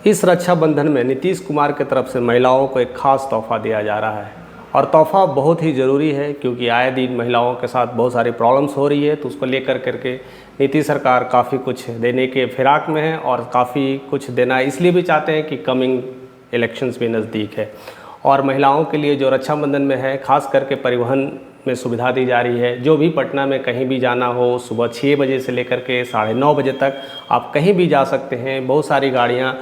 इस रक्षाबंधन में नीतीश कुमार की तरफ से महिलाओं को एक खास तोहफा दिया जा रहा है और तोहफा बहुत ही ज़रूरी है क्योंकि आए दिन महिलाओं के साथ बहुत सारी प्रॉब्लम्स हो रही है। तो उसको लेकर करके नीतीश सरकार काफ़ी कुछ देने के फिराक में है और काफ़ी कुछ देना इसलिए भी चाहते हैं कि कमिंग इलेक्शंस भी नज़दीक है। और महिलाओं के लिए जो रक्षाबंधन में है, खास करके परिवहन में सुविधा दी जा रही है। जो भी पटना में कहीं भी जाना हो, सुबह 6 बजे से लेकर के 9:30 बजे तक आप कहीं भी जा सकते हैं। बहुत सारी गाड़ियाँ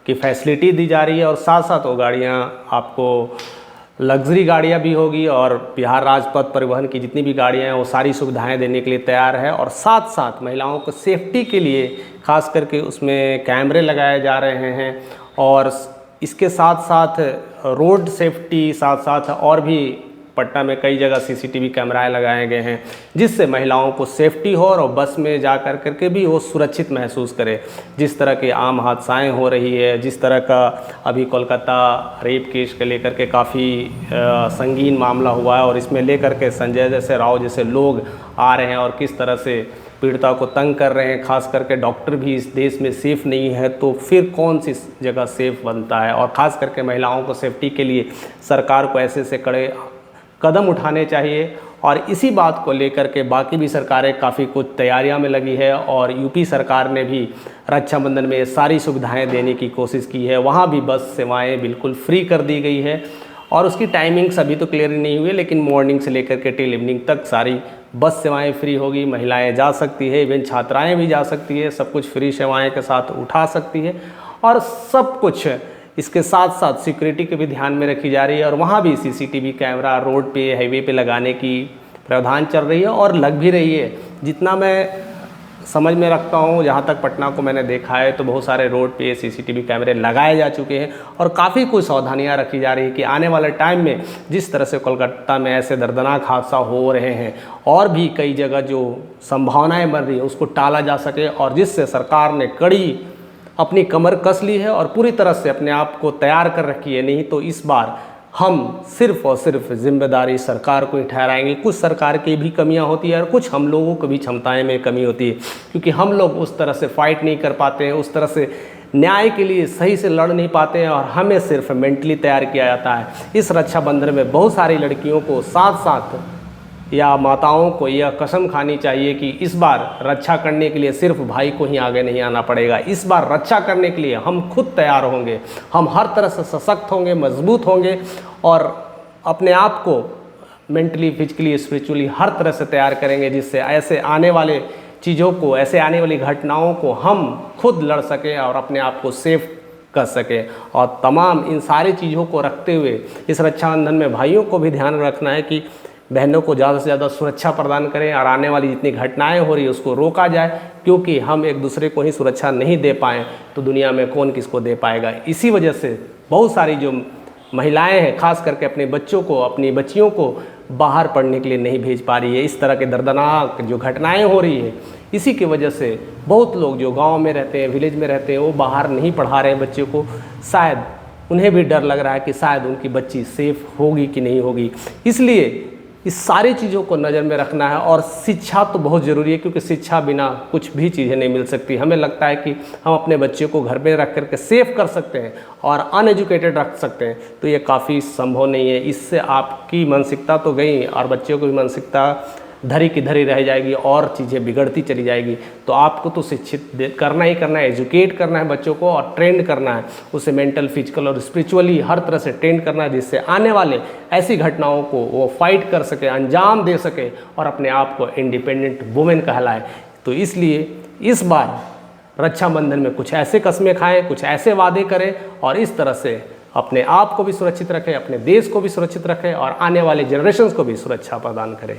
की फैसिलिटी दी जा रही है और साथ साथ वो गाड़ियाँ आपको लग्जरी गाड़ियाँ भी होगी और बिहार राजपथ परिवहन की जितनी भी गाड़ियाँ हैं वो सारी सुविधाएं देने के लिए तैयार है। और साथ साथ महिलाओं को सेफ्टी के लिए खास करके उसमें कैमरे लगाए जा रहे हैं और इसके साथ साथ रोड सेफ्टी साथ साथ और भी पटना में कई जगह सीसीटीवी कैमराएं लगाए गए हैं जिससे महिलाओं को सेफ्टी हो और बस में जा कर करके भी वो सुरक्षित महसूस करे। जिस तरह की आम हादसाएं हो रही है, जिस तरह का अभी कोलकाता रेप केस के लेकर के काफ़ी संगीन मामला हुआ है और इसमें लेकर के संजय जैसे राव जैसे लोग आ रहे हैं और किस तरह से पीड़िता को तंग कर रहे हैं, खास करके डॉक्टर भी इस देश में सेफ़ नहीं है, तो फिर कौन सी जगह सेफ़ बनता है। और ख़ास करके महिलाओं को सेफ्टी के लिए सरकार को ऐसे से कड़े कदम उठाने चाहिए। और इसी बात को लेकर के बाकी भी सरकारें काफ़ी कुछ तैयारियां में लगी है और यूपी सरकार ने भी रक्षाबंधन में सारी सुविधाएं देने की कोशिश की है। वहां भी बस सेवाएं बिल्कुल फ्री कर दी गई है और उसकी टाइमिंग्स अभी तो क्लियर नहीं हुई, लेकिन मॉर्निंग से लेकर के टिल इवनिंग तक सारी बस सेवाएं फ्री होगी। महिलाएं जा सकती है, इवन छात्राएँ भी जा सकती है, सब कुछ फ्री सेवाएँ के साथ उठा सकती है। और सब कुछ इसके साथ साथ सिक्योरिटी के भी ध्यान में रखी जा रही है और वहाँ भी सीसीटीवी कैमरा रोड पे हाईवे पे लगाने की प्रावधान चल रही है और लग भी रही है। जितना मैं समझ में रखता हूँ, जहाँ तक पटना को मैंने देखा है तो बहुत सारे रोड पे सीसीटीवी कैमरे लगाए जा चुके हैं और काफ़ी कुछ सावधानियाँ रखी जा रही है कि आने वाले टाइम में जिस तरह से कोलकाता में ऐसे दर्दनाक हादसा हो रहे हैं और भी कई जगह जो संभावनाएँ बन रही है उसको टाला जा सके और जिससे सरकार ने कड़ी अपनी कमर कस ली है और पूरी तरह से अपने आप को तैयार कर रखी है। नहीं तो इस बार हम सिर्फ और सिर्फ जिम्मेदारी सरकार को ही ठहराएंगे। कुछ सरकार की भी कमियां होती है और कुछ हम लोगों को भी क्षमताएं में कमी होती है क्योंकि हम लोग उस तरह से फाइट नहीं कर पाते हैं, उस तरह से न्याय के लिए सही से लड़ नहीं पाते हैं और हमें सिर्फ मेंटली तैयार किया जाता है। इस रक्षाबंधन में बहुत सारी लड़कियों को साथ साथ या माताओं को यह कसम खानी चाहिए कि इस बार रक्षा करने के लिए सिर्फ भाई को ही आगे नहीं आना पड़ेगा। इस बार रक्षा करने के लिए हम खुद तैयार होंगे, हम हर तरह से सशक्त होंगे, मजबूत होंगे और अपने आप को मेंटली, फिजिकली, स्पिरिचुअली हर तरह से तैयार करेंगे जिससे ऐसे आने वाले चीज़ों को, ऐसे आने वाली घटनाओं को हम खुद लड़ सकें और अपने आप को सेफ कर सकें। और तमाम इन सारी चीज़ों को रखते हुए इस रक्षाबंधन में भाइयों को भी ध्यान रखना है कि बहनों को ज़्यादा से ज़्यादा सुरक्षा प्रदान करें और आने वाली जितनी घटनाएं हो रही है उसको रोका जाए क्योंकि हम एक दूसरे को ही सुरक्षा नहीं दे पाएँ तो दुनिया में कौन किसको दे पाएगा। इसी वजह से बहुत सारी जो महिलाएं हैं खास करके अपने बच्चों को, अपनी बच्चियों को बाहर पढ़ने के लिए नहीं भेज पा रही है। इस तरह के दर्दनाक जो घटनाएँ हो रही है इसी की वजह से बहुत लोग जो गाँव में रहते हैं, विलेज में रहते हैं, वो बाहर नहीं पढ़ा रहे बच्चों को। शायद उन्हें भी डर लग रहा है कि शायद उनकी बच्ची सेफ होगी कि नहीं होगी। इसलिए इस सारी चीज़ों को नज़र में रखना है और शिक्षा तो बहुत ज़रूरी है क्योंकि शिक्षा बिना कुछ भी चीज़ें नहीं मिल सकती। हमें लगता है कि हम अपने बच्चे को घर में रख करके सेफ कर सकते हैं और अनएजुकेटेड रख सकते हैं, तो ये काफ़ी संभव नहीं है। इससे आपकी मानसिकता तो गई और बच्चों की मानसिकता धरी की धरी रह जाएगी और चीज़ें बिगड़ती चली जाएगी। तो आपको तो शिक्षित करना ही करना है, एजुकेट करना है बच्चों को और ट्रेंड करना है, उसे मेंटल, फिजिकल और स्पिरिचुअली हर तरह से ट्रेंड करना है जिससे आने वाले ऐसी घटनाओं को वो फाइट कर सके, अंजाम दे सके और अपने आप को इंडिपेंडेंट वुमेन कहलाए। तो इसलिए इस बार रक्षाबंधन में कुछ ऐसे कस्में खाएँ, कुछ ऐसे वादे करें और इस तरह से अपने आप को भी सुरक्षित रखें, अपने देश को भी सुरक्षित रखें और आने वाले जनरेशन्स को भी सुरक्षा प्रदान करें।